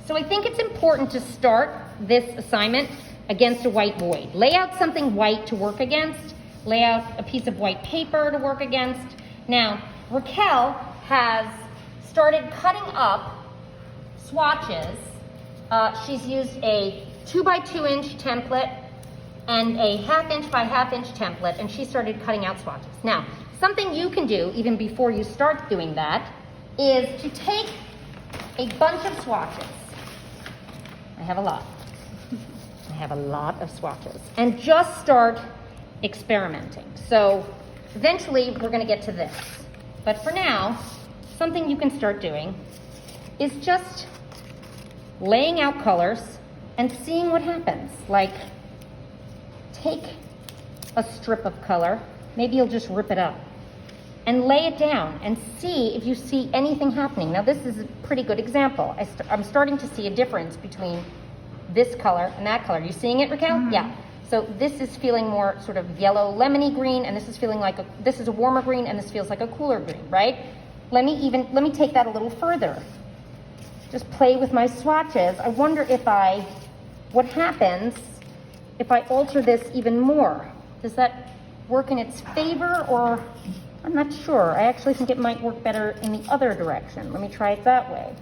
So I think it's important to start this assignment against a white void. Lay out something white to work against. Lay out a piece of white paper to work against. Now, Raquel has started cutting up swatches. She's used a 2 by 2 inch template and a 1/2 inch by 1/2 inch template, and she started cutting out swatches. Now, something you can do even before you start doing that is to take a bunch of swatches. I have a lot. I have a lot of swatches. And just start experimenting. So eventually we're going to get to this. But for now, something you can start doing is just laying out colors and seeing what happens. Like, take a strip of color, maybe you'll just rip it up, and lay it down and see if you see anything happening. Now, this is a pretty good example. I'm starting to see a difference between this color and that color. You seeing it, Raquel? Mm-hmm. Yeah. So this is feeling more sort of yellow lemony green, and this is feeling like this is a warmer green, and this feels like a cooler green, right? Let me take that a little further. Just play with my swatches. I wonder what happens if I alter this even more. Does that work in its favor, or I'm not sure. I actually think it might work better in the other direction. Let me try it that way.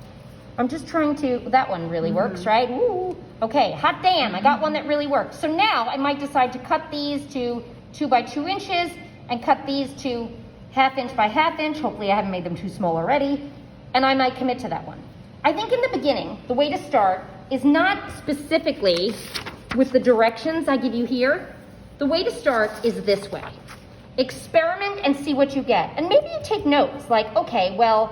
I'm just trying to, that one really works, right? Woo. Okay, hot damn, I got one that really works. So now I might decide to cut these to 2 by 2 inches and cut these to 1/2 inch by 1/2 inch. Hopefully I haven't made them too small already. And I might commit to that one. I think in the beginning, the way to start is not specifically with the directions I give you here. The way to start is this way. Experiment and see what you get. And maybe you take notes like, okay, well,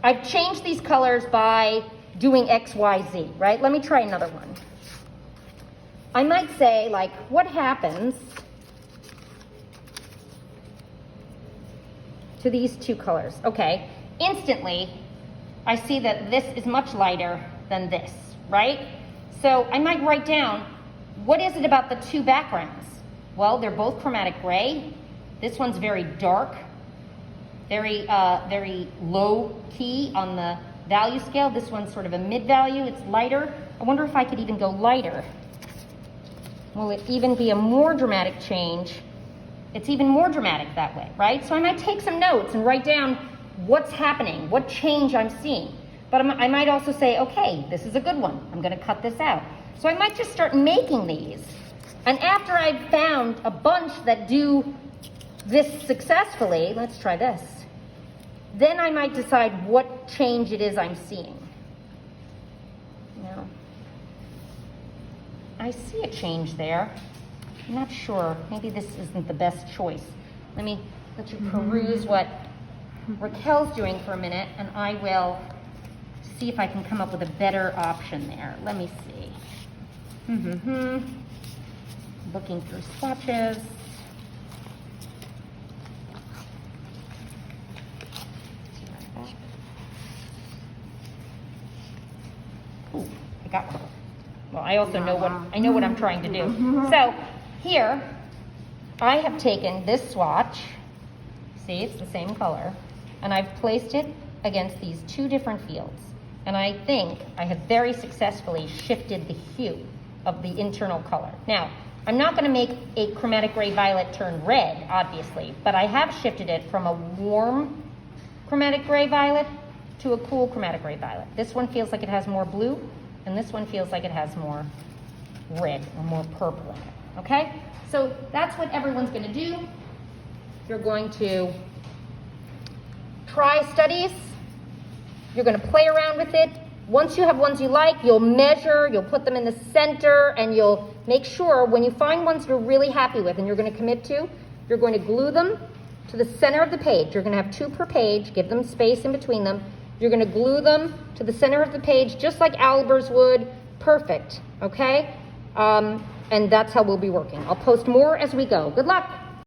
I've changed these colors by doing X, Y, Z, right? Let me try another one. I might say, like, what happens to these two colors? Okay, instantly, I see that this is much lighter than this, right? So I might write down, what is it about the two backgrounds? Well, they're both chromatic gray. This one's very dark, very low key on the value scale. This one's sort of a mid value, it's lighter. I wonder if I could even go lighter. Will it even be a more dramatic change? It's even more dramatic that way, right? So I might take some notes and write down what's happening, what change I'm seeing. But I might also say, okay, this is a good one. I'm gonna cut this out. So I might just start making these. And after I've found a bunch that do this successfully, let's try this. Then I might decide what change it is I'm seeing. Now, I see a change there. I'm not sure. Maybe this isn't the best choice. Let me let you peruse what Raquel's doing for a minute, and I will see if I can come up with a better option there. Let me see. Looking through swatches. Ooh, I got one. Well, I also know what I'm trying to do. So here, I have taken this swatch. See, it's the same color, and I've placed it against these two different fields. And I think I have very successfully shifted the hue of the internal color. Now, I'm not going to make a chromatic gray violet turn red, obviously, but I have shifted it from a warm chromatic gray violet to a cool chromatic gray violet. This one feels like it has more blue, and this one feels like it has more red or more purple in it, okay? So that's what everyone's going to do. You're going to try studies. You're going to play around with it. Once you have ones you like, you'll measure, you'll put them in the center, and you'll make sure when you find ones you're really happy with and you're going to commit to, you're going to glue them to the center of the page. You're going to have 2 per page, give them space in between them. You're going to glue them to the center of the page just like Albers would. Perfect, okay? And that's how we'll be working. I'll post more as we go. Good luck.